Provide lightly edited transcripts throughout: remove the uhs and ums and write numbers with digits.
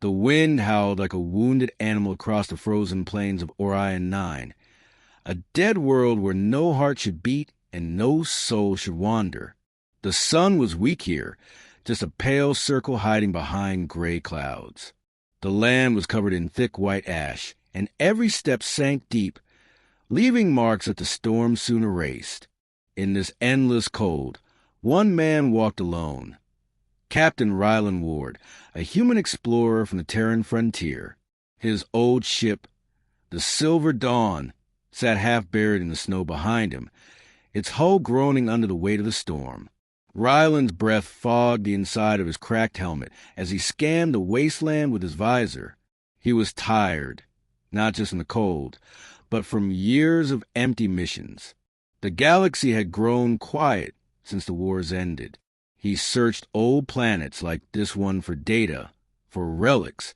The wind howled like a wounded animal across the frozen plains of Orion 9. A dead world where no heart should beat and no soul should wander. The sun was weak here, just a pale circle hiding behind gray clouds. The land was covered in thick white ash, and every step sank deep, leaving marks that the storm soon erased. In this endless cold, one man walked alone. Captain Rylan Ward, a human explorer from the Terran frontier. His old ship, the Silver Dawn, sat half buried in the snow behind him, its hull groaning under the weight of the storm. Ryland's breath fogged the inside of his cracked helmet as he scanned the wasteland with his visor. He was tired, not just from the cold, but from years of empty missions. The galaxy had grown quiet since the wars ended. He searched old planets like this one for data, for relics,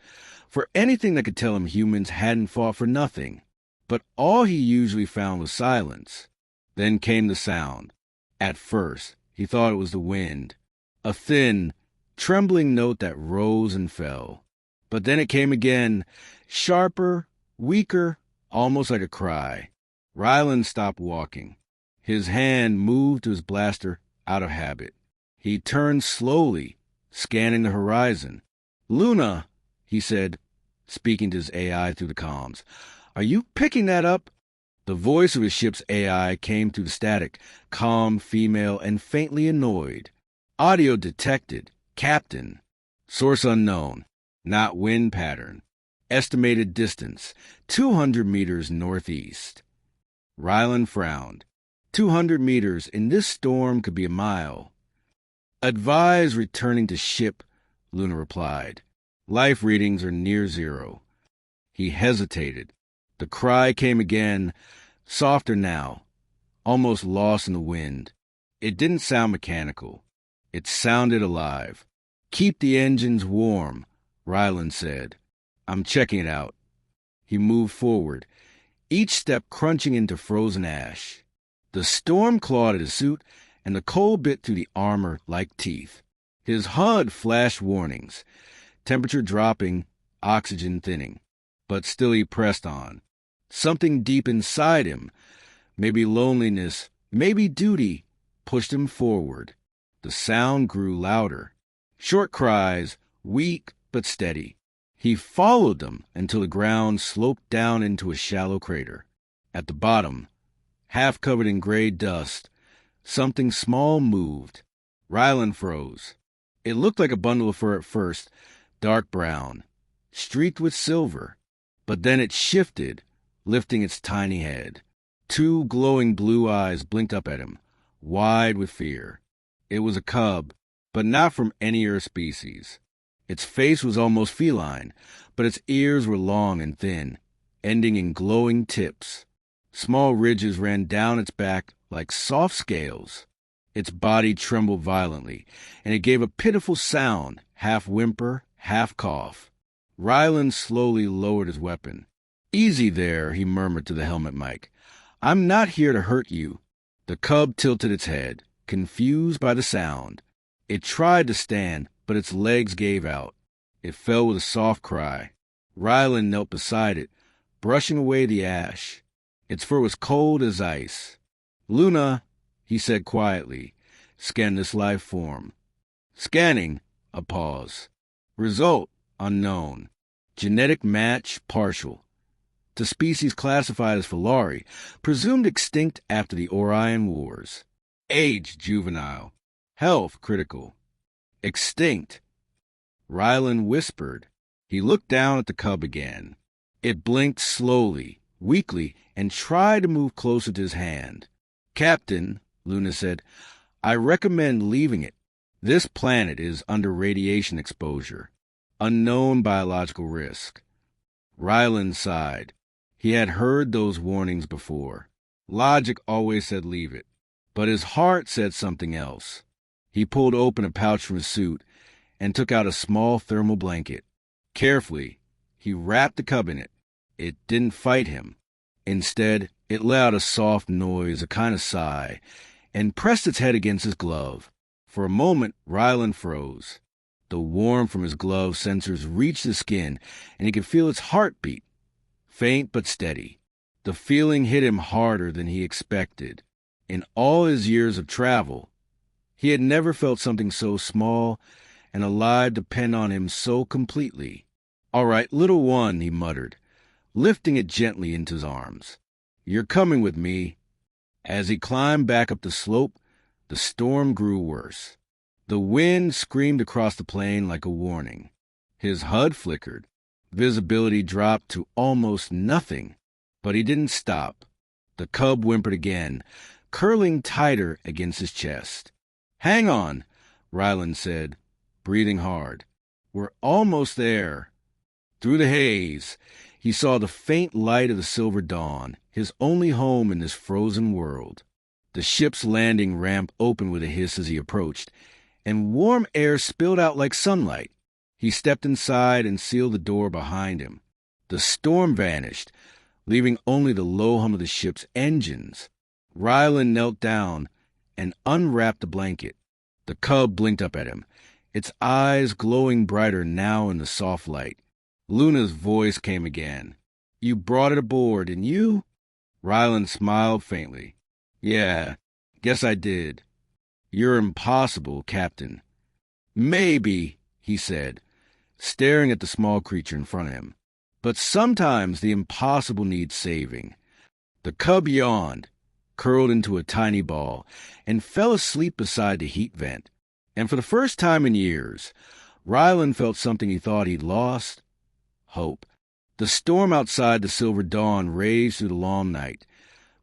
for anything that could tell him humans hadn't fought for nothing. But all he usually found was silence. Then came the sound. At first, he thought it was the wind, a thin, trembling note that rose and fell. But then it came again, sharper, weaker, almost like a cry. Ryland stopped walking. His hand moved to his blaster out of habit. He turned slowly, scanning the horizon. "Luna," he said, speaking to his AI through the comms. "Are you picking that up?" The voice of his ship's AI came through the static, calm, female, and faintly annoyed. Audio detected. Captain. Source unknown. Not wind pattern. Estimated distance, 200 meters northeast. Ryland frowned. 200 meters in this storm could be a mile. "Advise returning to ship," Luna replied. "Life readings are near zero." He hesitated. The cry came again, softer now, almost lost in the wind. It didn't sound mechanical. It sounded alive. "Keep the engines warm," Ryland said. "I'm checking it out." He moved forward, each step crunching into frozen ash. The storm clawed at his suit, and the cold bit through the armor like teeth. His HUD flashed warnings, temperature dropping, oxygen thinning. But still he pressed on. Something deep inside him, maybe loneliness, maybe duty, pushed him forward. The sound grew louder. Short cries, weak but steady. He followed them until the ground sloped down into a shallow crater. At the bottom, half covered in gray dust, something small moved. Ryland froze. It looked like a bundle of fur at first, dark brown, streaked with silver. But then it shifted, lifting its tiny head. Two glowing blue eyes blinked up at him, wide with fear. It was a cub, but not from any Earth species. Its face was almost feline, but its ears were long and thin, ending in glowing tips. Small ridges ran down its back like soft scales. Its body trembled violently, and it gave a pitiful sound, half whimper, half cough. Ryland slowly lowered his weapon. "Easy there," he murmured to the helmet mic. "I'm not here to hurt you." The cub tilted its head, confused by the sound. It tried to stand, but its legs gave out. It fell with a soft cry. Ryland knelt beside it, brushing away the ash. Its fur was cold as ice. "Luna," he said quietly, "scan this life form." "Scanning." A pause. "Result unknown. Genetic match partial. To species classified as Filari, presumed extinct after the Orion Wars. Age juvenile. Health critical. Extinct." Ryland whispered. He looked down at the cub again. It blinked slowly, weakly, and tried to move closer to his hand. "Captain," Luna said, "I recommend leaving it. This planet is under radiation exposure. Unknown biological risk." Ryland sighed. He had heard those warnings before. Logic always said leave it. But his heart said something else. He pulled open a pouch from his suit and took out a small thermal blanket. Carefully, he wrapped the cub in it. It didn't fight him. Instead, it let out a soft noise, a kind of sigh, and pressed its head against his glove. For a moment, Ryland froze. The warmth from his glove sensors reached the skin, and he could feel its heartbeat, faint but steady. The feeling hit him harder than he expected. In all his years of travel, he had never felt something so small and alive depend on him so completely. "All right, little one," he muttered, lifting it gently into his arms. "You're coming with me." As he climbed back up the slope, the storm grew worse. The wind screamed across the plain like a warning. His HUD flickered. Visibility dropped to almost nothing. But he didn't stop. The cub whimpered again, curling tighter against his chest. "Hang on," Ryland said, breathing hard. "We're almost there." Through the haze, he saw the faint light of the silver dawn, his only home in this frozen world. The ship's landing ramp opened with a hiss as he approached, and warm air spilled out like sunlight. He stepped inside and sealed the door behind him. The storm vanished, leaving only the low hum of the ship's engines. Ryland knelt down and unwrapped the blanket. The cub blinked up at him, its eyes glowing brighter now in the soft light. Luna's voice came again. "You brought it aboard, didn't you?" Ryland smiled faintly. "Yeah, guess I did." "You're impossible, Captain." "Maybe," he said, staring at the small creature in front of him. "But sometimes the impossible needs saving." The cub yawned, curled into a tiny ball, and fell asleep beside the heat vent. And for the first time in years, Ryland felt something he thought he'd lost: hope. The storm outside the silver dawn raged through the long night,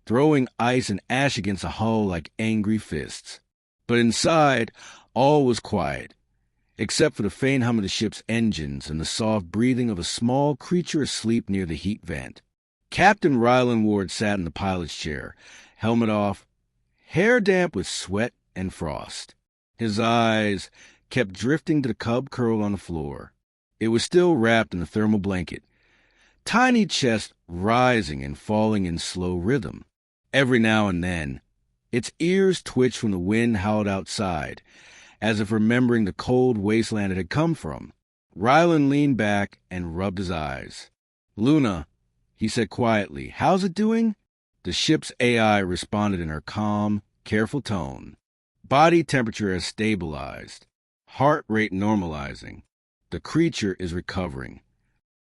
throwing ice and ash against the hull like angry fists. But inside, all was quiet, except for the faint hum of the ship's engines and the soft breathing of a small creature asleep near the heat vent. Captain Ryland Ward sat in the pilot's chair, helmet off, hair damp with sweat and frost. His eyes kept drifting to the cub curled on the floor. It was still wrapped in the thermal blanket, tiny chest rising and falling in slow rhythm. Every now and then, its ears twitched when the wind howled outside, as if remembering the cold wasteland it had come from. Ryland leaned back and rubbed his eyes. "Luna," he said quietly, "how's it doing?" The ship's AI responded in her calm, careful tone. "Body temperature has stabilized. Heart rate normalizing. The creature is recovering."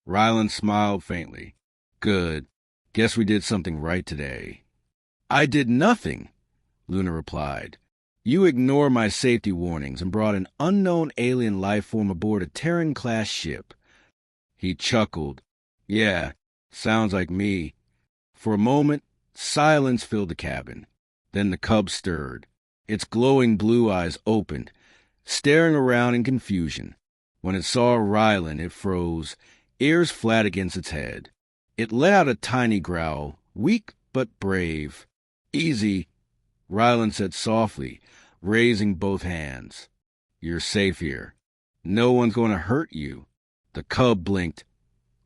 Ryland smiled faintly. "Good. Guess we did something right today." "I did nothing," Luna replied. "You ignored my safety warnings and brought an unknown alien life form aboard a Terran-class ship." He chuckled. "Yeah, sounds like me." For a moment, silence filled the cabin. Then the cub stirred. Its glowing blue eyes opened, staring around in confusion. When it saw Ryland, it froze, ears flat against its head. It let out a tiny growl, weak but brave. "Easy," Ryland said softly, raising both hands. "You're safe here. No one's going to hurt you." The cub blinked,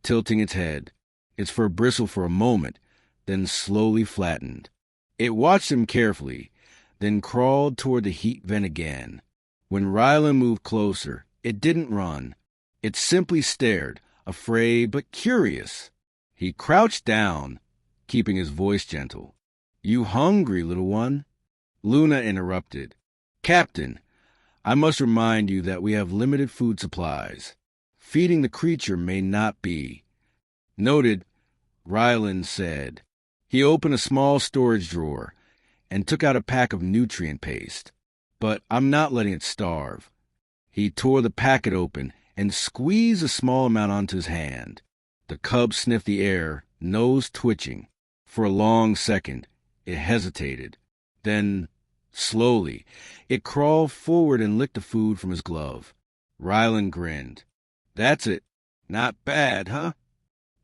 tilting its head. Its fur bristled for a moment, then slowly flattened. It watched him carefully, then crawled toward the heat vent again. When Ryland moved closer, it didn't run. It simply stared, afraid but curious. He crouched down, keeping his voice gentle. "You hungry, little one?" Luna interrupted. "Captain, I must remind you that we have limited food supplies. Feeding the creature may not be." "Noted," Ryland said. He opened a small storage drawer and took out a pack of nutrient paste. "But I'm not letting it starve." He tore the packet open and squeezed a small amount onto his hand. The cub sniffed the air, nose twitching. For a long second, it hesitated. Then, slowly, it crawled forward and licked the food from his glove. Ryland grinned. "That's it. Not bad, huh?"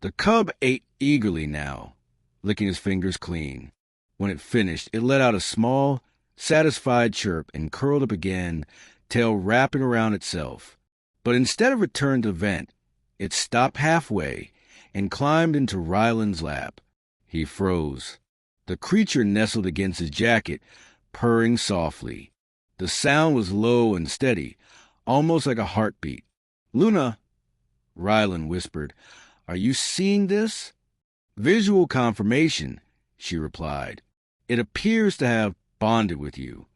The cub ate eagerly now, licking his fingers clean. When it finished, it let out a small, satisfied chirp and curled up again, tail wrapping around itself. But instead of return to vent, it stopped halfway and climbed into Ryland's lap. He froze. The creature nestled against his jacket, purring softly. The sound was low and steady, almost like a heartbeat. "Luna," Rylan whispered, "are you seeing this?" "Visual confirmation," she replied. "It appears to have bonded with you."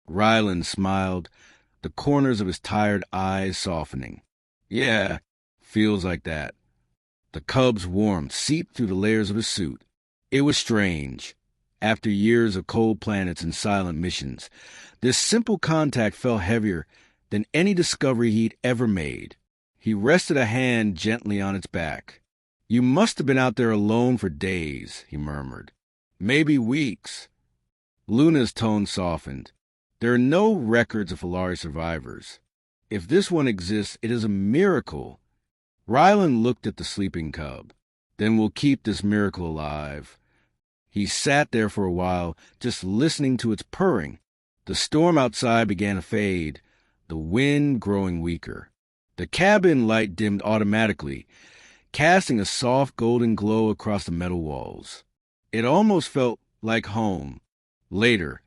Rylan smiled, the corners of his tired eyes softening. "Yeah, feels like that." The cub's warmth seeped through the layers of his suit. It was strange. After years of cold planets and silent missions, this simple contact felt heavier than any discovery he'd ever made. He rested a hand gently on its back. "You must have been out there alone for days," he murmured. "Maybe weeks." Luna's tone softened. "There are no records of Filari survivors. If this one exists, it is a miracle." Rylan looked at the sleeping cub. "Then we'll keep this miracle alive." He sat there for a while, just listening to its purring. The storm outside began to fade, the wind growing weaker. The cabin light dimmed automatically, casting a soft golden glow across the metal walls. It almost felt like home. Later,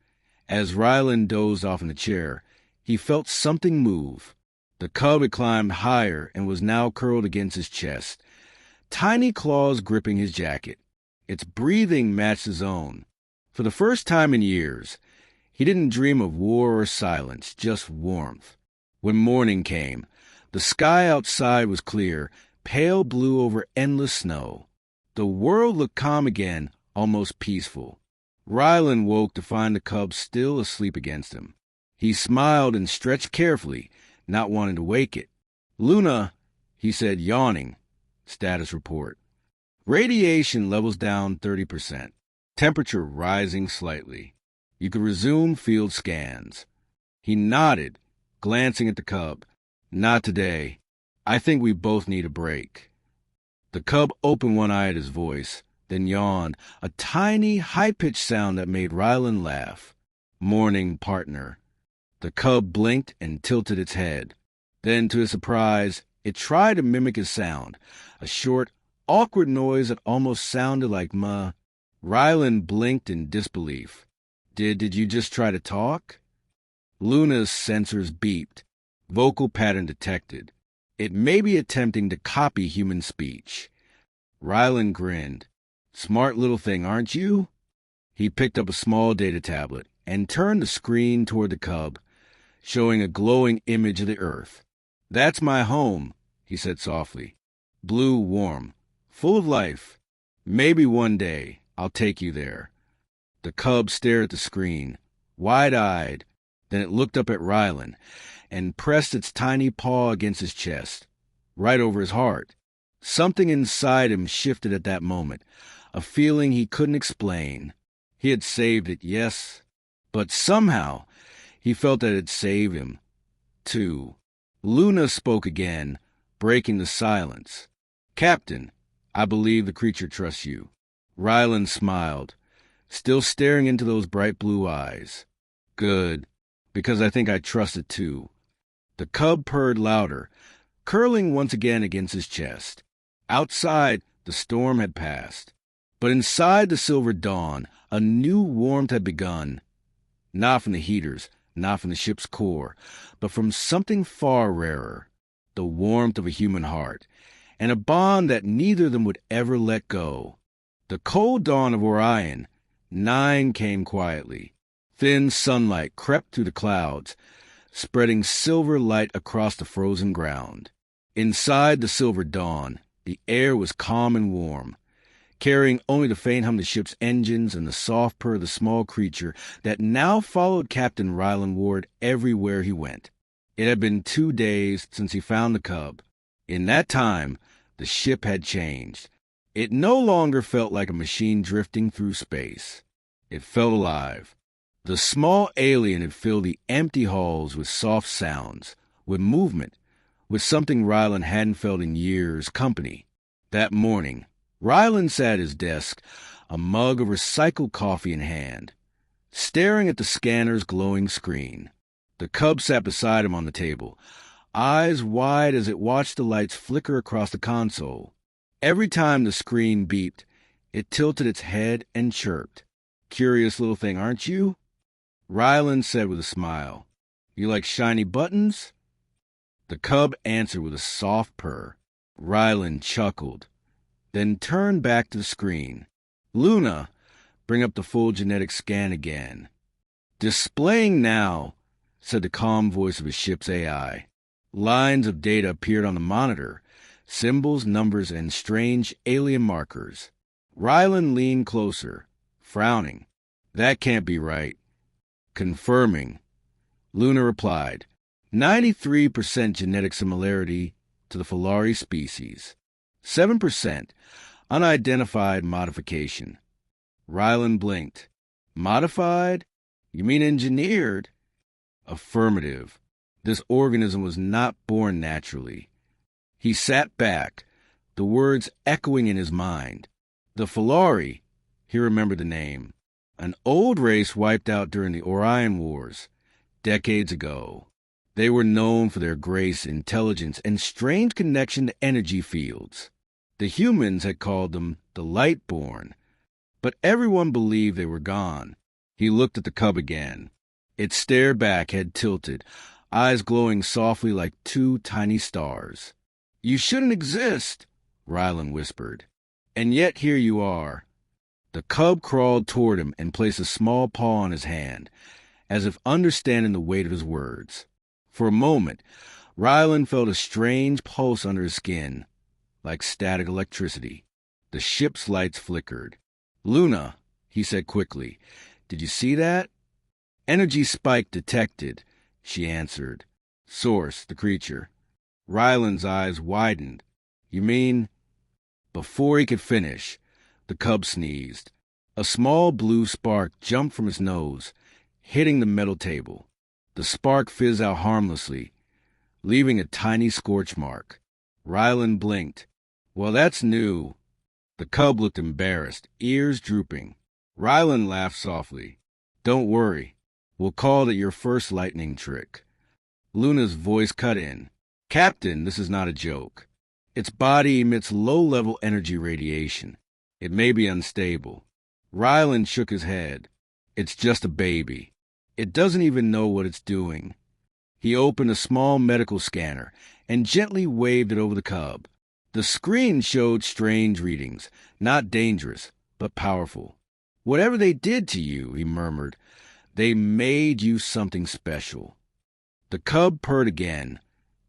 as Rylan dozed off in the chair, he felt something move. The cub had climbed higher and was now curled against his chest, tiny claws gripping his jacket. Its breathing matched his own. For the first time in years, he didn't dream of war or silence, just warmth. When morning came, the sky outside was clear, pale blue over endless snow. The world looked calm again, almost peaceful. Rylan woke to find the cub still asleep against him. He smiled and stretched carefully, not wanting to wake it. "Luna," he said, yawning. Status report. "Radiation levels down 30%. Temperature rising slightly. You could resume field scans." He nodded, glancing at the cub. "Not today. I think we both need a break." The cub opened one eye at his voice, then yawned, a tiny, high-pitched sound that made Rylan laugh. "Morning, partner." The cub blinked and tilted its head. Then, to his surprise, it tried to mimic his sound, a short, awkward noise that almost sounded like "ma." Rylan blinked in disbelief. Did you just try to talk?" Luna's sensors beeped. Vocal pattern detected. It may be attempting to copy human speech. Rylan grinned. "Smart little thing, aren't you?" He picked up a small data tablet and turned the screen toward the cub, showing a glowing image of the Earth. "That's my home," he said softly. "Blue, warm, full of life. Maybe one day I'll take you there." The cub stared at the screen, wide-eyed. Then it looked up at Rylan and pressed its tiny paw against his chest, right over his heart. Something inside him shifted at that moment, a feeling he couldn't explain. He had saved it, yes, but somehow he felt that it saved him, too. Luna spoke again, breaking the silence. "Captain, I believe the creature trusts you." Rylan smiled, still staring into those bright blue eyes. "Good, because I think I trust it too." The cub purred louder, curling once again against his chest. Outside, the storm had passed. But inside the silver dawn, a new warmth had begun. Not from the heaters, not from the ship's core, but from something far rarer. The warmth of a human heart, and a bond that neither of them would ever let go. The cold dawn of Orion, 9 came quietly. Thin sunlight crept through the clouds, spreading silver light across the frozen ground. Inside the silver dawn, the air was calm and warm, carrying only the faint hum of the ship's engines and the soft purr of the small creature that now followed Captain Rylan Ward everywhere he went. It had been 2 days since he found the cub. In that time, the ship had changed. It no longer felt like a machine drifting through space. It felt alive. The small alien had filled the empty halls with soft sounds, with movement, with something Rylan hadn't felt in years, company. That morning, Rylan sat at his desk, a mug of recycled coffee in hand, staring at the scanner's glowing screen. The cub sat beside him on the table, eyes wide as it watched the lights flicker across the console. Every time the screen beeped, it tilted its head and chirped. "Curious little thing, aren't you?" Rylan said with a smile. "You like shiny buttons?" The cub answered with a soft purr. Ryland chuckled, then turned back to the screen. Luna, bring up the full genetic scan again. Displaying now, said the calm voice of his ship's AI. Lines of data appeared on the monitor, symbols, numbers, and strange alien markers. Ryland leaned closer, frowning. That can't be right. Confirming. Luna replied, 93% genetic similarity to the Filari species. 7% unidentified modification. Ryland blinked. Modified? You mean engineered? Affirmative. This organism was not born naturally. He sat back, the words echoing in his mind. The Filari, he remembered the name. An old race wiped out during the Orion Wars, decades ago. They were known for their grace, intelligence, and strange connection to energy fields. The humans had called them the Lightborn, but everyone believed they were gone. He looked at the cub again. It stared back, head tilted, eyes glowing softly like two tiny stars. You shouldn't exist, Ryland whispered. And yet here you are. The cub crawled toward him and placed a small paw on his hand, as if understanding the weight of his words. For a moment, Ryland felt a strange pulse under his skin, like static electricity. The ship's lights flickered. Luna, he said quickly, did you see that? Energy spike detected, she answered. Source, the creature. Ryland's eyes widened. You mean? Before he could finish, the cub sneezed. A small blue spark jumped from his nose, hitting the metal table. The spark fizzed out harmlessly, leaving a tiny scorch mark. Ryland blinked. Well, that's new. The cub looked embarrassed, ears drooping. Ryland laughed softly. Don't worry. We'll call it your first lightning trick. Luna's voice cut in. Captain, this is not a joke. Its body emits low-level energy radiation. It may be unstable. Ryland shook his head. It's just a baby. It doesn't even know what it's doing. He opened a small medical scanner and gently waved it over the cub. The screen showed strange readings, not dangerous, but powerful. Whatever they did to you, he murmured, they made you something special. The cub purred again,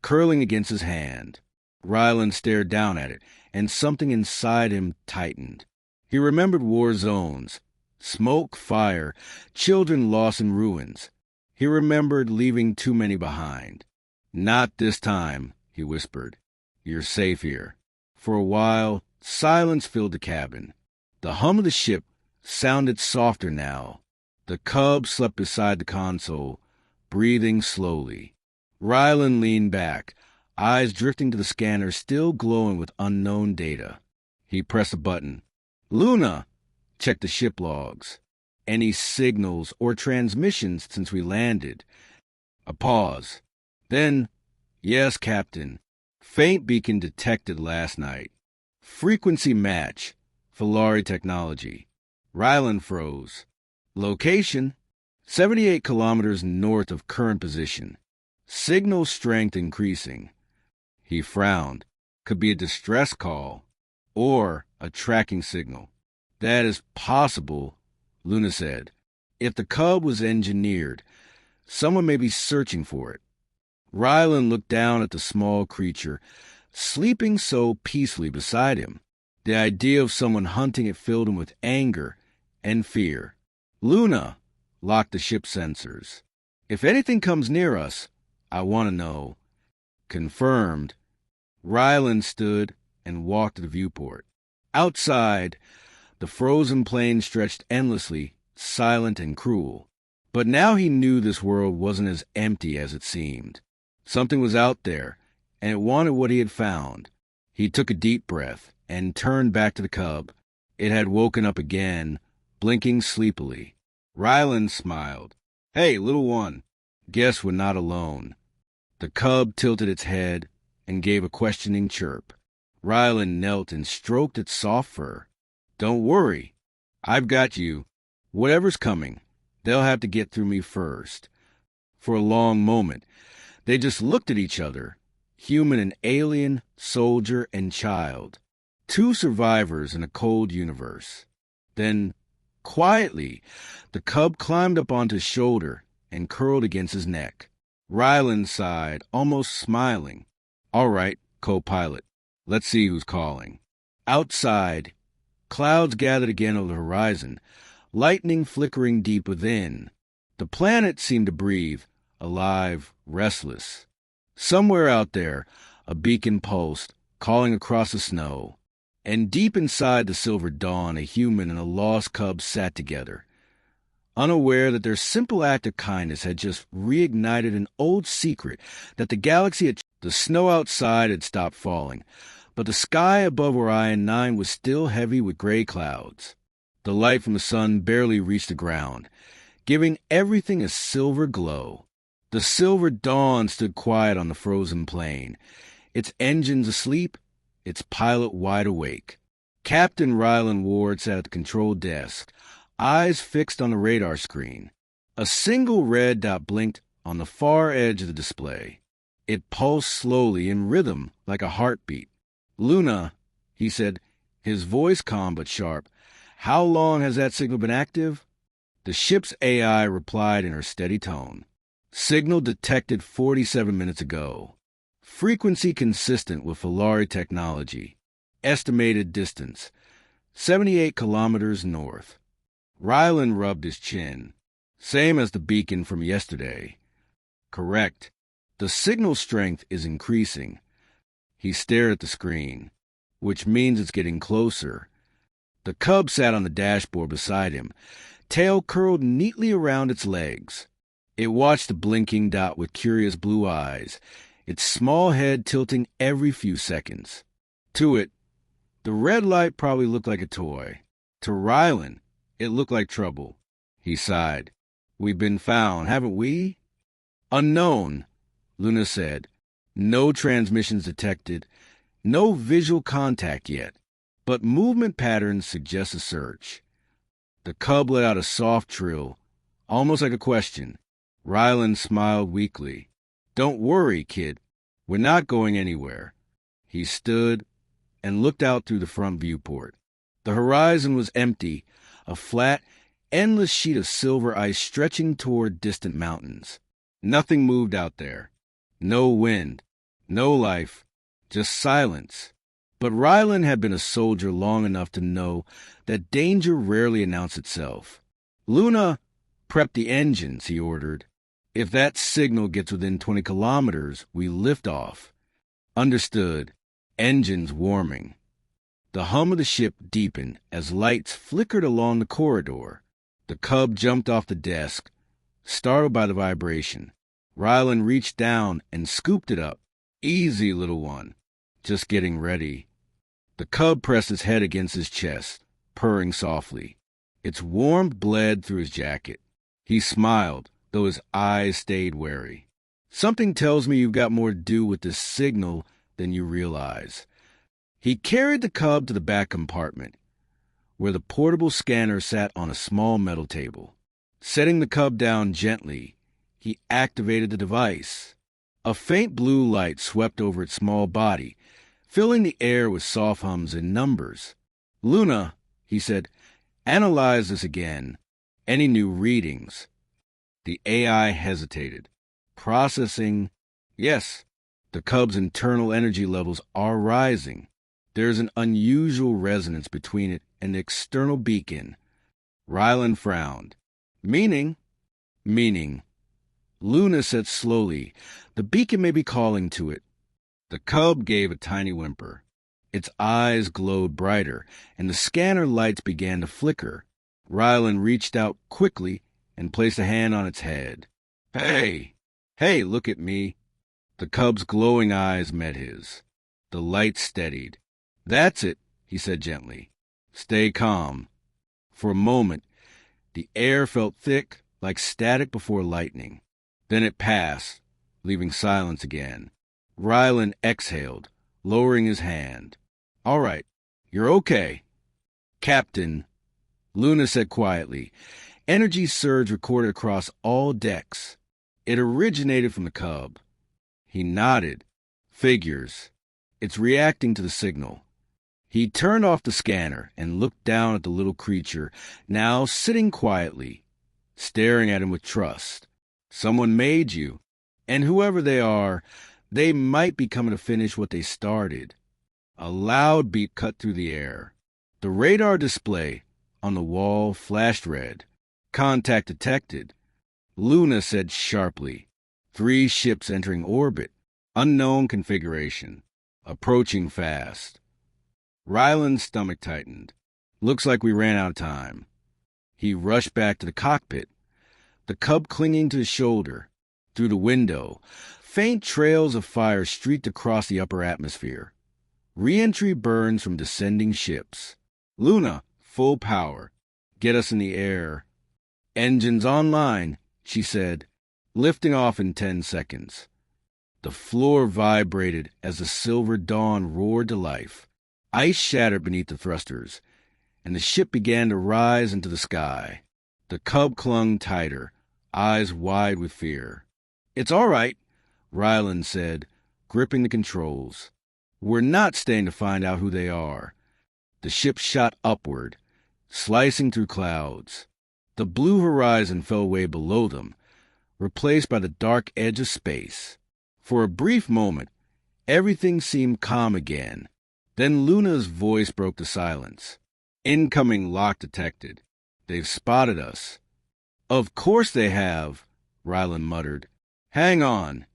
curling against his hand. Ryland stared down at it, and something inside him tightened. He remembered war zones, smoke, fire, children lost in ruins. He remembered leaving too many behind. Not this time, he whispered. You're safe here. For a while, silence filled the cabin. The hum of the ship sounded softer now. The cub slept beside the console, breathing slowly. Ryland leaned back, eyes drifting to the scanner still glowing with unknown data. He pressed a button. Luna! Check the ship logs. Any signals or transmissions since we landed. A pause. Then, yes, Captain. Faint beacon detected last night. Frequency match. Filari technology. Ryland froze. Location, 78 kilometers north of current position. Signal strength increasing. He frowned. Could be a distress call or a tracking signal. That is possible, Luna said. If the cub was engineered, someone may be searching for it. Ryland looked down at the small creature, sleeping so peacefully beside him. The idea of someone hunting it filled him with anger and fear. Luna, lock the ship sensors. If anything comes near us, I want to know. Confirmed. Ryland stood and walked to the viewport. Outside, the frozen plain stretched endlessly, silent and cruel. But now he knew this world wasn't as empty as it seemed. Something was out there, and it wanted what he had found. He took a deep breath and turned back to the cub. It had woken up again, blinking sleepily. Ryland smiled. Hey, little one. Guess we're not alone. The cub tilted its head and gave a questioning chirp. Ryland knelt and stroked its soft fur. Don't worry. I've got you. Whatever's coming, they'll have to get through me first. For a long moment, they just looked at each other, human and alien, soldier and child. Two survivors in a cold universe. Then, quietly, the cub climbed up onto his shoulder and curled against his neck. Ryland sighed, almost smiling. All right, co-pilot. Let's see who's calling. Outside, clouds gathered again over the horizon, lightning flickering deep within. The planet seemed to breathe, alive, restless. Somewhere out there, a beacon pulsed, calling across the snow. And deep inside the silver dawn, a human and a lost cub sat together, unaware that their simple act of kindness had just reignited an old secret that the galaxy had. The snow outside had stopped falling, but the sky above Orion 9 was still heavy with gray clouds. The light from the sun barely reached the ground, giving everything a silver glow. The silver dawn stood quiet on the frozen plain, its engines asleep, its pilot wide awake. Captain Ryland Ward sat at the control desk, eyes fixed on the radar screen. A single red dot blinked on the far edge of the display. It pulsed slowly in rhythm like a heartbeat. "Luna," he said, his voice calm but sharp, "how long has that signal been active?" The ship's AI replied in her steady tone. "Signal detected 47 minutes ago. Frequency consistent with Filari technology. Estimated distance, 78 kilometers north." Ryland rubbed his chin. "Same as the beacon from yesterday." "Correct. The signal strength is increasing." He stared at the screen. "Which means it's getting closer." The cub sat on the dashboard beside him, tail curled neatly around its legs. It watched the blinking dot with curious blue eyes, its small head tilting every few seconds. To it, the red light probably looked like a toy. To Ryland, it looked like trouble. He sighed. "We've been found, haven't we?" "Unknown," Luna said. "No transmissions detected, no visual contact yet, but movement patterns suggest a search." The cub let out a soft trill, almost like a question. Ryland smiled weakly. "Don't worry, kid. We're not going anywhere." He stood and looked out through the front viewport. The horizon was empty, a flat, endless sheet of silver ice stretching toward distant mountains. Nothing moved out there. No wind, no life, just silence. But Ryland had been a soldier long enough to know that danger rarely announced itself. "Luna, prep the engines," he ordered. "If that signal gets within 20 kilometers, we lift off." "Understood." Engines warming. The hum of the ship deepened as lights flickered along the corridor. The cub jumped off the desk, startled by the vibration. Ryland reached down and scooped it up. "Easy, little one. Just getting ready." The cub pressed his head against his chest, purring softly. Its warmth bled through his jacket. He smiled, though his eyes stayed wary. "Something tells me you've got more to do with this signal than you realize." He carried the cub to the back compartment, where the portable scanner sat on a small metal table. Setting the cub down gently, he activated the device. A faint blue light swept over its small body, filling the air with soft hums and numbers. "Luna," he said, "analyze this again. Any new readings?" The AI hesitated. "Processing. Yes, the cub's internal energy levels are rising. There's an unusual resonance between it and the external beacon." Ryland frowned. Meaning? "Meaning," Luna said slowly, "the beacon may be calling to it." The cub gave a tiny whimper. Its eyes glowed brighter, and the scanner lights began to flicker. Ryland reached out quickly and placed a hand on its head. Hey, look at me." The cub's glowing eyes met his. The light steadied. "That's it," he said gently. "Stay calm." For a moment, the air felt thick, like static before lightning. Then it passed, leaving silence again. Ryland exhaled, lowering his hand. "All right, you're okay." "Captain," Luna said quietly. Energy surge recorded across all decks. It originated from the cub. He nodded. Figures. It's reacting to the signal. He turned off the scanner and looked down at the little creature, now sitting quietly, staring at him with trust. Someone made you, and whoever they are, they might be coming to finish what they started. A loud beep cut through the air. The radar display on the wall flashed red. Contact detected. Luna said sharply, 3 ships entering orbit. Unknown configuration. Approaching fast. Ryland's stomach tightened. Looks like we ran out of time. He rushed back to the cockpit, the cub clinging to his shoulder. Through the window, faint trails of fire streaked across the upper atmosphere. Re-entry burns from descending ships. Luna, full power. Get us in the air. Engines online, she said, lifting off in 10 seconds. The floor vibrated as the silver dawn roared to life. Ice shattered beneath the thrusters, and the ship began to rise into the sky. The cub clung tighter, eyes wide with fear. It's all right, Ryland said, gripping the controls. We're not staying to find out who they are. The ship shot upward, slicing through clouds. The blue horizon fell away below them, replaced by the dark edge of space. For a brief moment, everything seemed calm again. Then Luna's voice broke the silence. Incoming lock detected. They've spotted us. Of course they have, Ryland muttered. Hang on.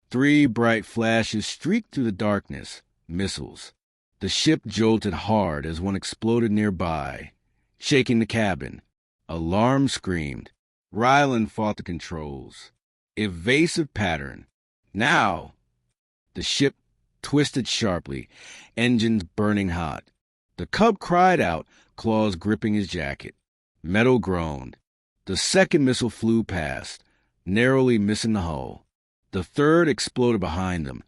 3 bright flashes streaked through the darkness. Missiles. The ship jolted hard as one exploded nearby, shaking the cabin. Alarm screamed. Ryland fought the controls. Evasive pattern. Now! The ship twisted sharply, engines burning hot. The cub cried out, claws gripping his jacket. Metal groaned. The second missile flew past, narrowly missing the hull. The third exploded behind them,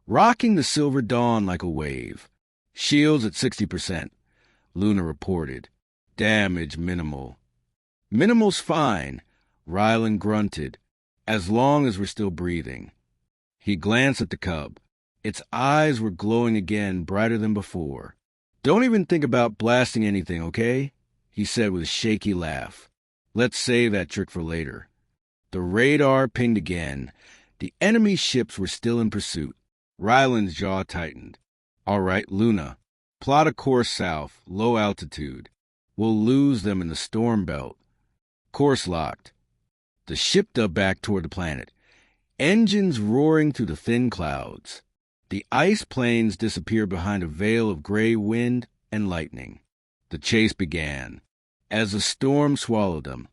rocking the silver dawn like a wave. Shields at 60%, Luna reported. Damage minimal. Minimal's fine, Ryland grunted, as long as we're still breathing. He glanced at the cub. Its eyes were glowing again, brighter than before. Don't even think about blasting anything, okay? He said with a shaky laugh. Let's save that trick for later. The radar pinged again. The enemy ships were still in pursuit. Ryland's jaw tightened. All right, Luna. Plot a course south, low altitude. We'll lose them in the storm belt. Course locked. The ship dove back toward the planet. Engines roaring through the thin clouds. The ice plains disappeared behind a veil of gray wind and lightning. The chase began. As the storm swallowed them,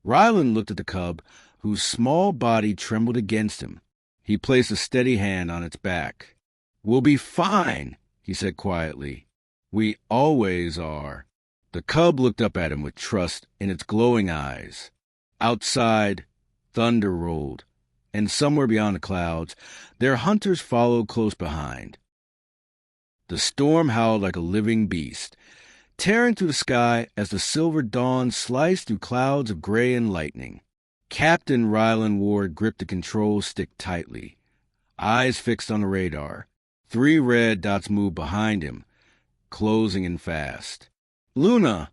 Ryland looked at the cub, whose small body trembled against him. He placed a steady hand on its back. We'll be fine, he said quietly. We always are. The cub looked up at him with trust in its glowing eyes. Outside, thunder rolled, and somewhere beyond the clouds, their hunters followed close behind. The storm howled like a living beast, tearing through the sky as the silver dawn sliced through clouds of gray and lightning. Captain Ryland Ward gripped the control stick tightly, eyes fixed on the radar. 3 red dots moved behind him, closing in fast. Luna!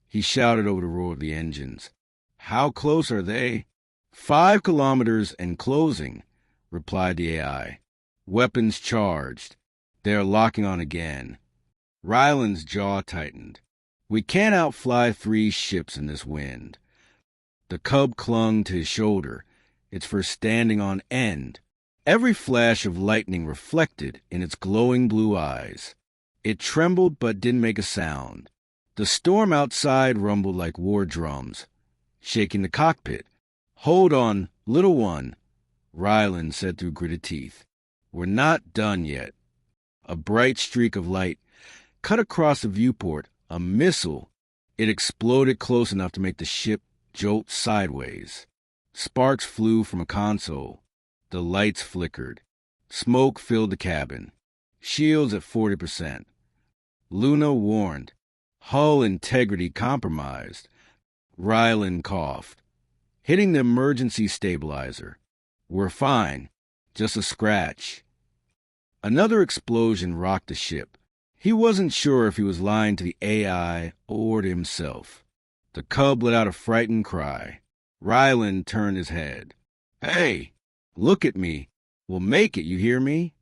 He shouted over the roar of the engines. How close are they? 5 kilometers and closing, replied the AI. Weapons charged. They are locking on again. Ryland's jaw tightened. We can't outfly 3 ships in this wind. The cub clung to his shoulder, its fur standing on end. Every flash of lightning reflected in its glowing blue eyes. It trembled but didn't make a sound. The storm outside rumbled like war drums, shaking the cockpit. Hold on, little one, Ryland said through gritted teeth. We're not done yet. A bright streak of light cut across the viewport, a missile. It exploded close enough to make the ship jolt sideways. Sparks flew from a console. The lights flickered. Smoke filled the cabin. Shields at 40%. Luna warned. Hull integrity compromised. Ryland coughed, hitting the emergency stabilizer. We're fine. Just a scratch. Another explosion rocked the ship. He wasn't sure if he was lying to the AI or to himself. The cub let out a frightened cry. Ryland turned his head. "Hey, look at me. We'll make it, you hear me?"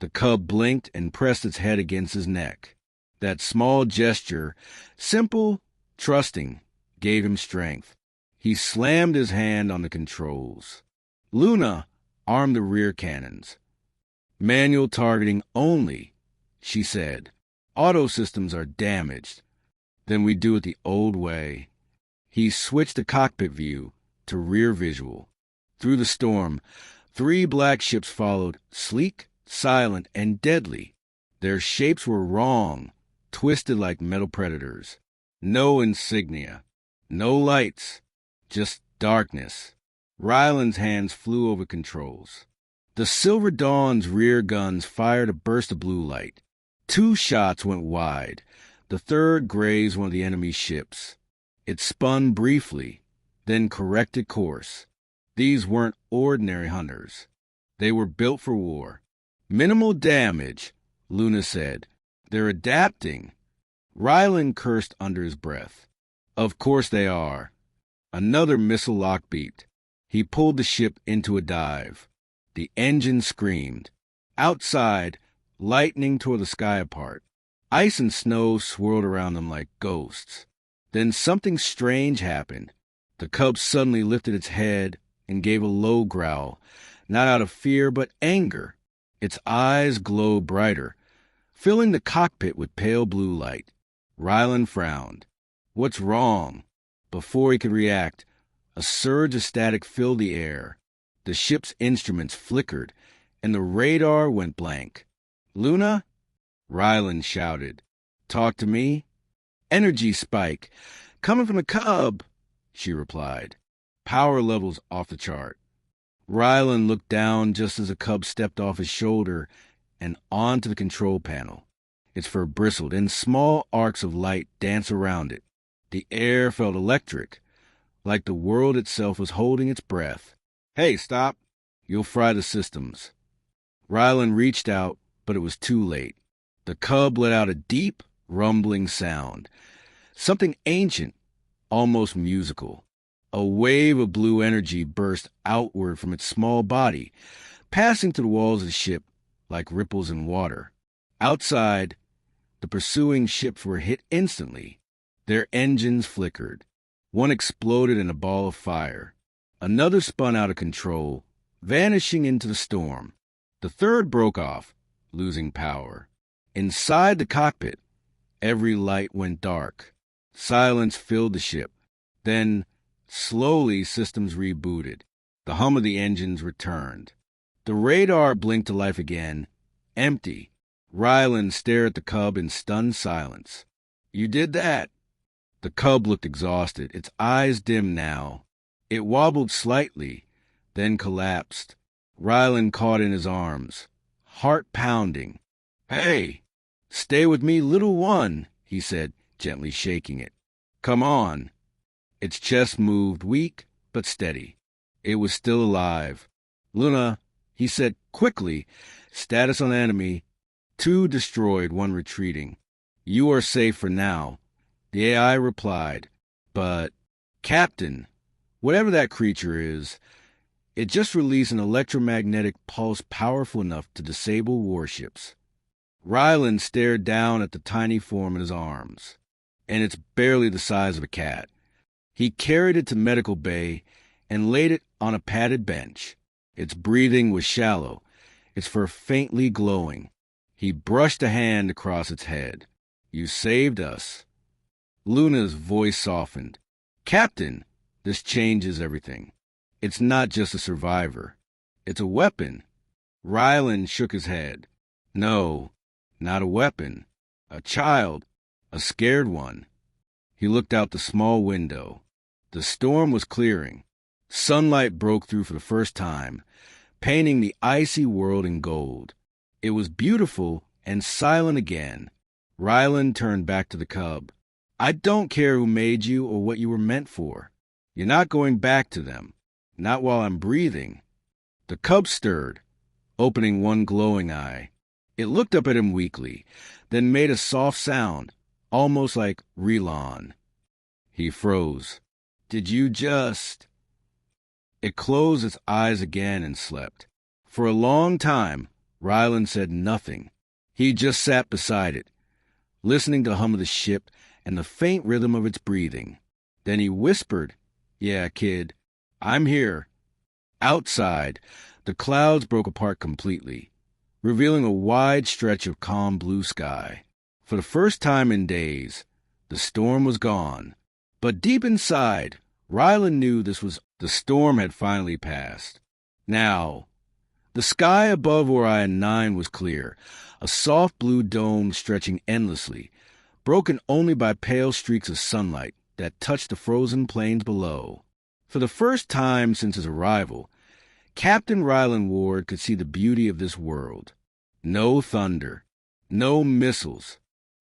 The cub blinked and pressed its head against his neck. That small gesture, simple, trusting, gave him strength. He slammed his hand on the controls. Luna armed the rear cannons. "Manual targeting only," she said. "Auto systems are damaged." "Then we do it the old way." He switched the cockpit view to rear visual. Through the storm, 3 black ships followed, sleek, silent, and deadly. Their shapes were wrong, twisted like metal predators. No insignia, no lights, just darkness. Ryland's hands flew over controls. The Silver Dawn's rear guns fired a burst of blue light. 2 shots went wide. The third grazed one of the enemy's ships. It spun briefly, then corrected course. These weren't ordinary hunters. They were built for war. "Minimal damage," Luna said. "They're adapting." Ryland cursed under his breath. "Of course they are." Another missile lock beeped. He pulled the ship into a dive. The engine screamed. Outside, lightning tore the sky apart. Ice and snow swirled around them like ghosts. Then something strange happened. The cub suddenly lifted its head and gave a low growl, not out of fear but anger. Its eyes glowed brighter, filling the cockpit with pale blue light. Ryland frowned. "What's wrong?" Before he could react, a surge of static filled the air. The ship's instruments flickered, and the radar went blank. "Luna?" Ryland shouted. "Talk to me?" "Energy spike. Coming from the cub," she replied. "Power levels off the chart." Ryland looked down just as the cub stepped off his shoulder and onto the control panel. Its fur bristled, and small arcs of light danced around it. The air felt electric, like the world itself was holding its breath. "Hey, stop. You'll fry the systems." Ryland reached out, but it was too late. The cub let out a deep, rumbling sound. Something ancient, almost musical. A wave of blue energy burst outward from its small body, passing to the walls of the ship like ripples in water. Outside, the pursuing ships were hit instantly. Their engines flickered. One exploded in a ball of fire. Another spun out of control, vanishing into the storm. The third broke off, losing power. Inside the cockpit, every light went dark. Silence filled the ship. Then, slowly, systems rebooted. The hum of the engines returned. The radar blinked to life again, empty. Ryland stared at the cub in stunned silence. "You did that." The cub looked exhausted, its eyes dim now. It wobbled slightly, then collapsed. Ryland caught in his arms, heart pounding. "Hey, stay with me, little one," he said, gently shaking it. "Come on." Its chest moved, weak but steady. It was still alive. "Luna," he said quickly, "status on enemy. 2 destroyed, 1 retreating. You are safe for now." The AI replied, "But, Captain, whatever that creature is, it just released an electromagnetic pulse powerful enough to disable warships." Ryland stared down at the tiny form in his arms, and it's barely the size of a cat. He carried it to medical bay and laid it on a padded bench. Its breathing was shallow, its fur faintly glowing. He brushed a hand across its head. "You saved us." Luna's voice softened. "Captain, this changes everything. It's not just a survivor. It's a weapon." Ryland shook his head. "No, not a weapon. A child, a scared one." He looked out the small window. The storm was clearing. Sunlight broke through for the first time, painting the icy world in gold. It was beautiful and silent again. Ryland turned back to the cub. "I don't care who made you or what you were meant for. You're not going back to them. Not while I'm breathing." The cub stirred, opening one glowing eye. It looked up at him weakly, then made a soft sound, almost like Relon. He froze. Did you just... It closed its eyes again and slept. For a long time, Ryland said nothing. He just sat beside it, listening to the hum of the ship and the faint rhythm of its breathing. Then he whispered, "Yeah, kid, I'm here." Outside, the clouds broke apart completely, revealing a wide stretch of calm blue sky. For the first time in days, the storm was gone. But deep inside, Ryland knew the storm had finally passed. Now, the sky above Orion 9 was clear, a soft blue dome stretching endlessly, broken only by pale streaks of sunlight that touched the frozen plains below. For the first time since his arrival, Captain Ryland Ward could see the beauty of this world. No thunder, no missiles,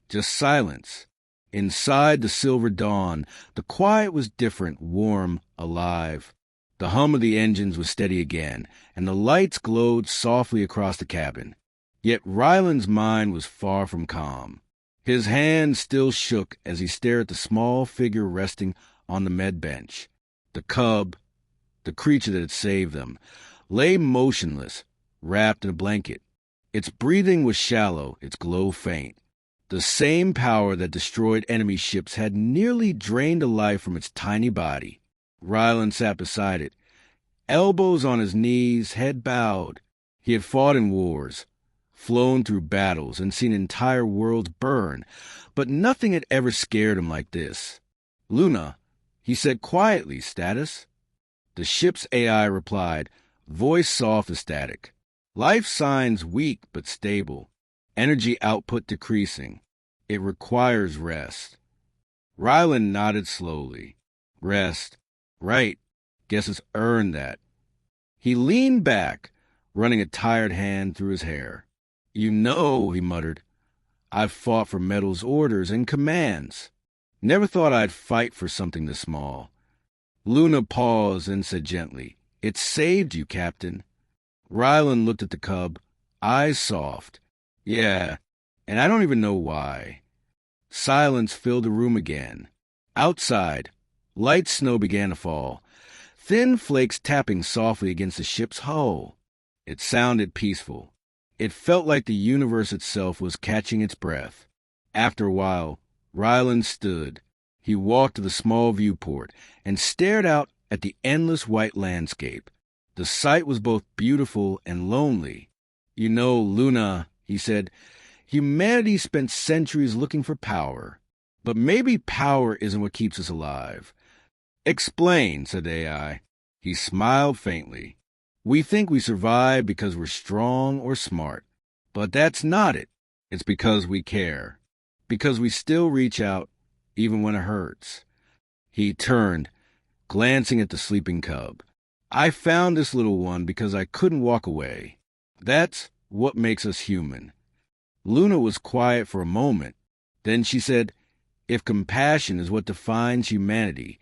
just silence. Inside the silver dawn, the quiet was different, warm, alive. The hum of the engines was steady again, and the lights glowed softly across the cabin. Yet Ryland's mind was far from calm. His hand still shook as he stared at the small figure resting on the med bench. The cub, the creature that had saved them, lay motionless, wrapped in a blanket. Its breathing was shallow, its glow faint. The same power that destroyed enemy ships had nearly drained the life from its tiny body. Ryland sat beside it, elbows on his knees, head bowed. He had fought in wars, flown through battles, and seen entire worlds burn, but nothing had ever scared him like this. "Luna," he said quietly, "status?" The ship's AI replied, voice soft as static. "Life signs weak but stable. Energy output decreasing. It requires rest." Ryland nodded slowly. "Rest. Right. Guess it's earned that." He leaned back, running a tired hand through his hair. "You know," he muttered, "I've fought for medals, orders, and commands. Never thought I'd fight for something this small." Luna paused and said gently, "It saved you, Captain." Ryland looked at the cub, eyes soft. "Yeah, and I don't even know why." Silence filled the room again. Outside, light snow began to fall, thin flakes tapping softly against the ship's hull. It sounded peaceful. It felt like the universe itself was catching its breath. After a while, Ryland stood. He walked to the small viewport and stared out at the endless white landscape. The sight was both beautiful and lonely. "You know, Luna," he said, "humanity spent centuries looking for power. But maybe power isn't what keeps us alive." "Explain," said AI. He smiled faintly. "We think we survive because we're strong or smart. But that's not it. It's because we care. Because we still reach out, even when it hurts." He turned, glancing at the sleeping cub. "I found this little one because I couldn't walk away. That's what makes us human." Luna was quiet for a moment. Then she said, "If compassion is what defines humanity,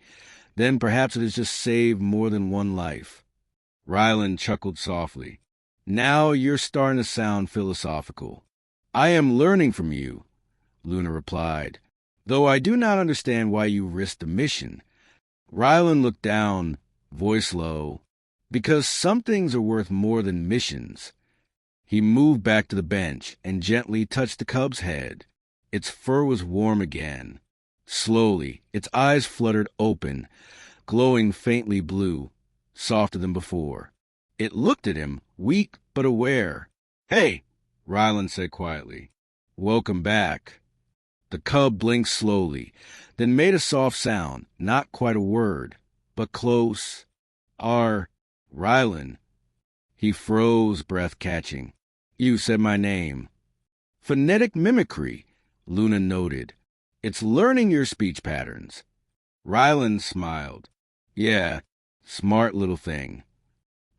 then perhaps it has just saved more than one life." Ryland chuckled softly. "Now you're starting to sound philosophical." "I am learning from you," Luna replied, "though I do not understand why you risked the mission." Ryland looked down, voice low. "Because some things are worth more than missions." He moved back to the bench and gently touched the cub's head. Its fur was warm again. Slowly, its eyes fluttered open, glowing faintly blue, softer than before. It looked at him, weak but aware. "Hey," Ryland said quietly. "Welcome back." The cub blinked slowly, then made a soft sound, not quite a word, but close. Ryland." He froze, breath catching. "You said my name." "Phonetic mimicry," Luna noted. "It's learning your speech patterns." Ryland smiled. "Yeah, smart little thing."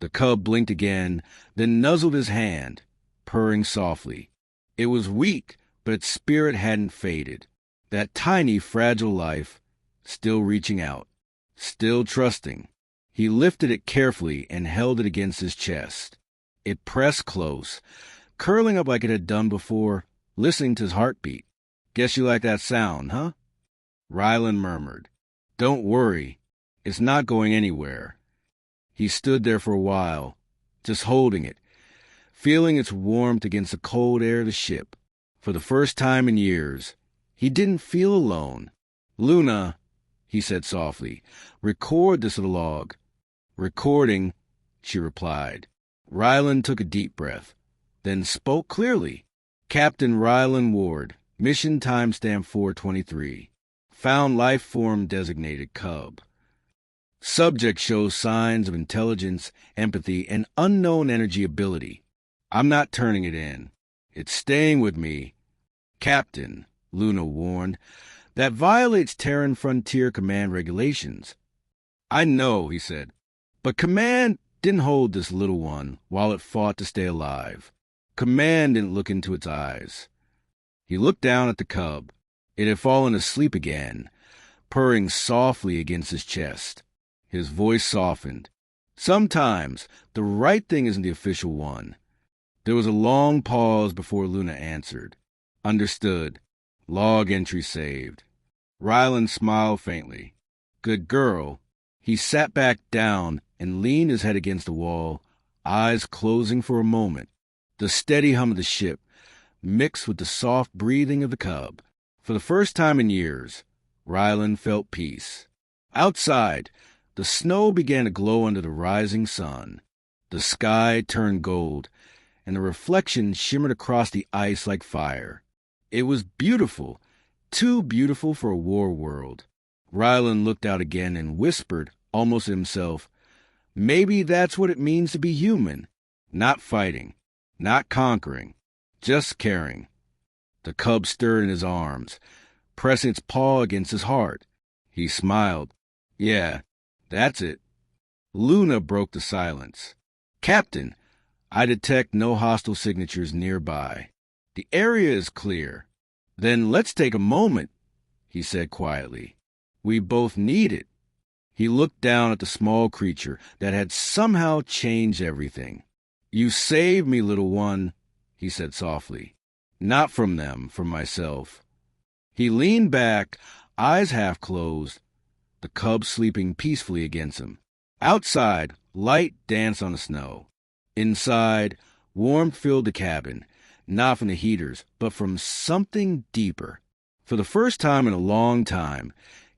The cub blinked again, then nuzzled his hand, purring softly. It was weak, but its spirit hadn't faded. That tiny, fragile life, still reaching out, still trusting. He lifted it carefully and held it against his chest. It pressed close, curling up like it had done before, listening to his heartbeat. "Guess you like that sound, huh?" Rylan murmured, "Don't worry. It's not going anywhere." He stood there for a while, just holding it, feeling its warmth against the cold air of the ship. For the first time in years, he didn't feel alone. "Luna," he said softly, "record this log." "Recording," she replied. Rylan took a deep breath, then spoke clearly. "Captain Rylan Ward, mission timestamp 423. Found life form designated Cub. Subject shows signs of intelligence, empathy, and unknown energy ability. I'm not turning it in. It's staying with me." "Captain," Luna warned, "that violates Terran Frontier Command regulations." "I know," he said, "but Command didn't hold this little one while it fought to stay alive. Command didn't look into its eyes." He looked down at the cub. It had fallen asleep again, purring softly against his chest. His voice softened. "Sometimes the right thing isn't the official one." There was a long pause before Luna answered. "Understood. Log entry saved." Rylan smiled faintly. "Good girl." He sat back down and leaned his head against the wall, eyes closing for a moment. The steady hum of the ship mixed with the soft breathing of the cub. For the first time in years, Rylan felt peace. Outside, the snow began to glow under the rising sun. The sky turned gold, and the reflection shimmered across the ice like fire. It was beautiful, too beautiful for a war world. Rylan looked out again and whispered, almost to himself, "Maybe that's what it means to be human. Not fighting, not conquering, just caring." The cub stirred in his arms, pressing its paw against his heart. He smiled. "Yeah, that's it." Luna broke the silence. "Captain, I detect no hostile signatures nearby. The area is clear." "Then let's take a moment," he said quietly. "We both need it." He looked down at the small creature that had somehow changed everything. "You saved me, little one," he said softly. "Not from them, from myself." He leaned back, eyes half closed, the cub sleeping peacefully against him. Outside, light danced on the snow. Inside, warmth filled the cabin, not from the heaters, but from something deeper. For the first time in a long time,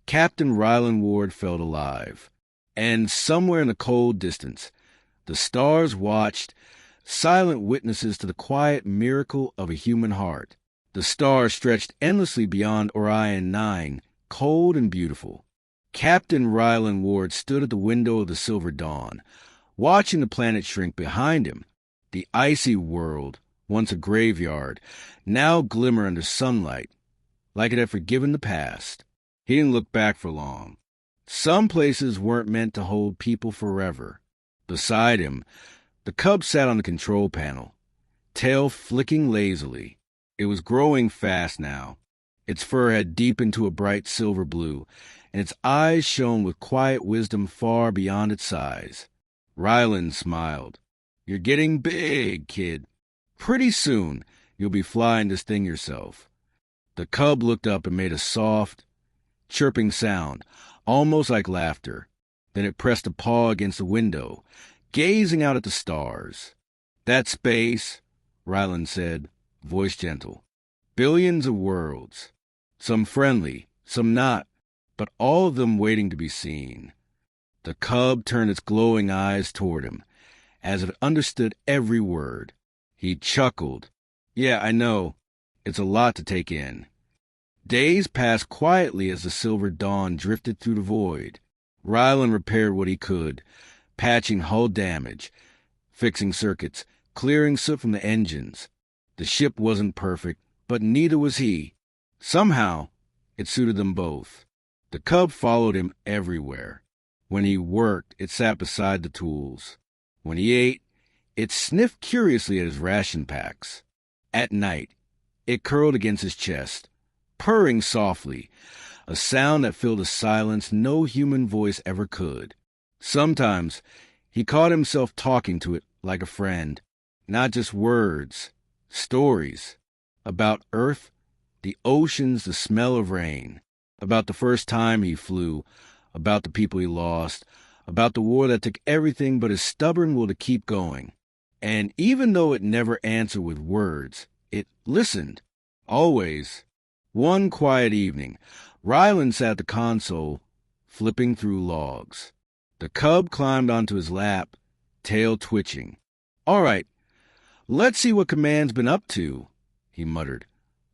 Captain Rylan Ward felt alive. And somewhere in the cold distance, the stars watched, silent witnesses to the quiet miracle of a human heart. The stars stretched endlessly beyond Orion 9, cold and beautiful. Captain Rylan Ward stood at the window of the Silver Dawn, watching the planet shrink behind him. The icy world, once a graveyard, now glimmered under sunlight, like it had forgiven the past. He didn't look back for long. Some places weren't meant to hold people forever. Beside him, the cub sat on the control panel, tail flicking lazily. It was growing fast now. Its fur had deepened to a bright silver blue, and its eyes shone with quiet wisdom far beyond its size. Rylan smiled. "You're getting big, kid. Pretty soon, you'll be flying this thing yourself." The cub looked up and made a soft, chirping sound, almost like laughter. Then it pressed a paw against the window, gazing out at the stars. "That's space," Rylan said, voice gentle. "Billions of worlds. Some friendly, some not, but all of them waiting to be seen." The cub turned its glowing eyes toward him, as if it understood every word. He chuckled. "Yeah, I know. It's a lot to take in." Days passed quietly as the silver dawn drifted through the void. Rylan repaired what he could, patching hull damage, fixing circuits, clearing soot from the engines. The ship wasn't perfect, but neither was he. Somehow, it suited them both. The cub followed him everywhere. When he worked, it sat beside the tools. When he ate, it sniffed curiously at his ration packs. At night, it curled against his chest, purring softly, a sound that filled a silence no human voice ever could. Sometimes he caught himself talking to it like a friend, not just words, Stories. About Earth, the oceans, the smell of rain. About the first time he flew. About the people he lost. About the war that took everything but his stubborn will to keep going. And even though it never answered with words, it listened. Always. One quiet evening, Ryland sat at the console, flipping through logs. The cub climbed onto his lap, tail twitching. "All right, let's see what Command's been up to," he muttered,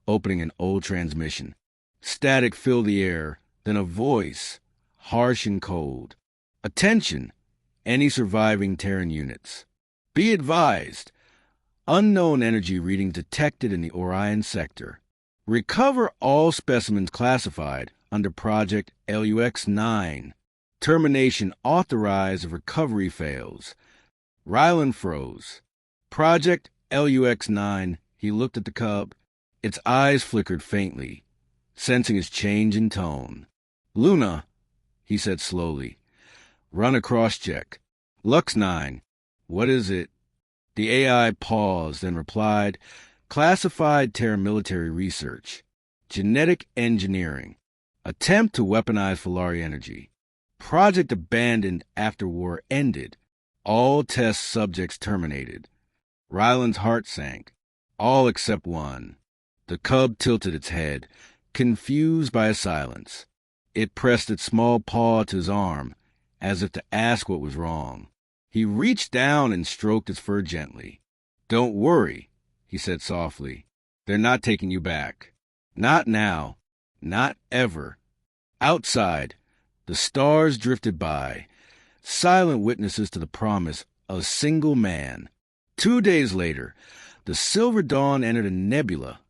opening an old transmission. Static filled the air, then a voice, harsh and cold. "Attention, any surviving Terran units. Be advised, unknown energy reading detected in the Orion sector. Recover all specimens classified under Project LUX-9. Termination authorized if recovery fails." Ryland froze. Project LUX-9, he looked at the cub. Its eyes flickered faintly, sensing his change in tone. "Luna," he said slowly. "Run a cross-check. Lux-9, what is it?" The AI paused, then replied, "Classified Terra military research. Genetic engineering. Attempt to weaponize Filari energy. Project abandoned after war ended. All test subjects terminated." Ryland's heart sank. All except one. The cub tilted its head, confused by a silence. It pressed its small paw to his arm, as if to ask what was wrong. He reached down and stroked its fur gently. "Don't worry," he said softly. "They're not taking you back. Not now. Not ever." Outside, the stars drifted by, silent witnesses to the promise of a single man. 2 days later, the silver dawn entered a nebula,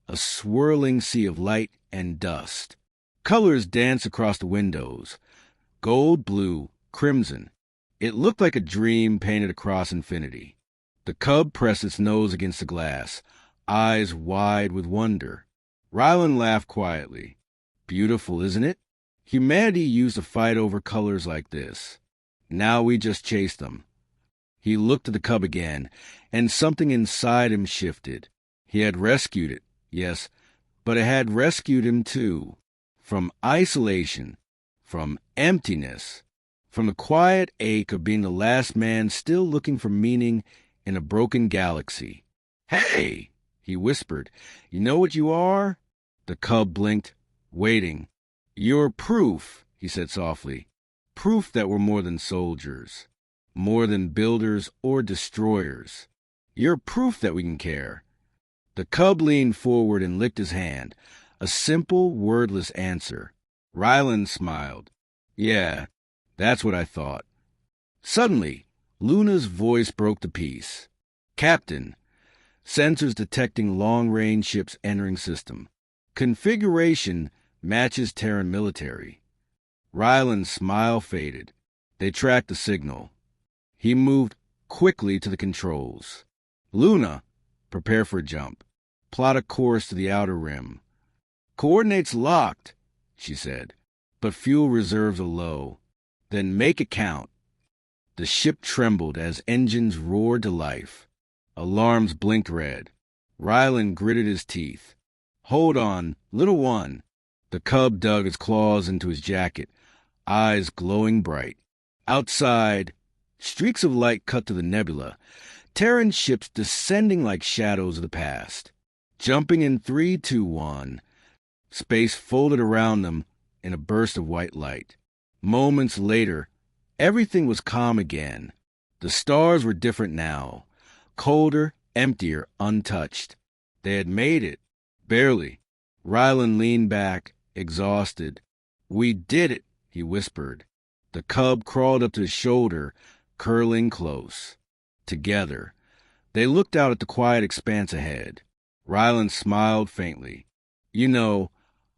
a swirling sea of light and dust. Colors danced across the windows, gold, blue, crimson. It looked like a dream painted across infinity. The cub pressed its nose against the glass, eyes wide with wonder. Ryland laughed quietly. "Beautiful, isn't it? Humanity used to fight over colors like this. Now we just chase them." He looked at the cub again, and something inside him shifted. He had rescued it, yes, but it had rescued him too. From isolation, from emptiness, from the quiet ache of being the last man still looking for meaning in a broken galaxy. "Hey," he whispered, "you know what you are?" The cub blinked, waiting. "You're proof," he said softly. "Proof that we're more than soldiers, more than builders or destroyers. You're proof that we can care." The cub leaned forward and licked his hand, a simple, wordless answer. Ryland smiled. "Yeah, that's what I thought." Suddenly, Luna's voice broke the peace. "Captain, sensors detecting long-range ships entering system. Configuration matches Terran military." Ryland's smile faded. They tracked the signal. He moved quickly to the controls. "Luna, prepare for a jump. Plot a course to the outer rim." "Coordinates locked," she said, "but fuel reserves are low. Then make it count." The ship trembled as engines roared to life. Alarms blinked red. Ryland gritted his teeth. "Hold on, little one." The cub dug its claws into his jacket, eyes glowing bright. Outside, streaks of light cut to the nebula, Terran ships descending like shadows of the past. Jumping in 3, 2, 1. Space folded around them in a burst of white light. Moments later, everything was calm again. The stars were different now. Colder, emptier, untouched. They had made it. Barely. Ryland leaned back, exhausted. "We did it," he whispered. The cub crawled up to his shoulder, curling close. Together, they looked out at the quiet expanse ahead. Ryland smiled faintly. "You know,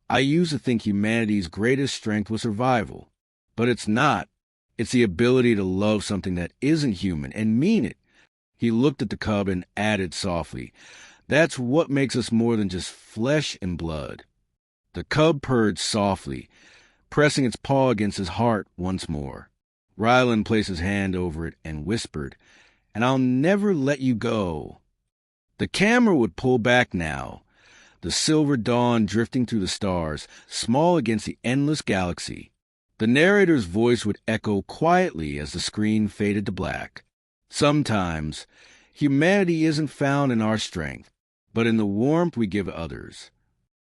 I used to think humanity's greatest strength was survival. But it's not. It's the ability to love something that isn't human and mean it." He looked at the cub and added softly, "That's what makes us more than just flesh and blood." The cub purred softly, pressing its paw against his heart once more. Ryland placed his hand over it and whispered, "And I'll never let you go." The camera would pull back now, the silver dawn drifting through the stars, small against the endless galaxy. The narrator's voice would echo quietly as the screen faded to black. Sometimes, humanity isn't found in our strength, but in the warmth we give others.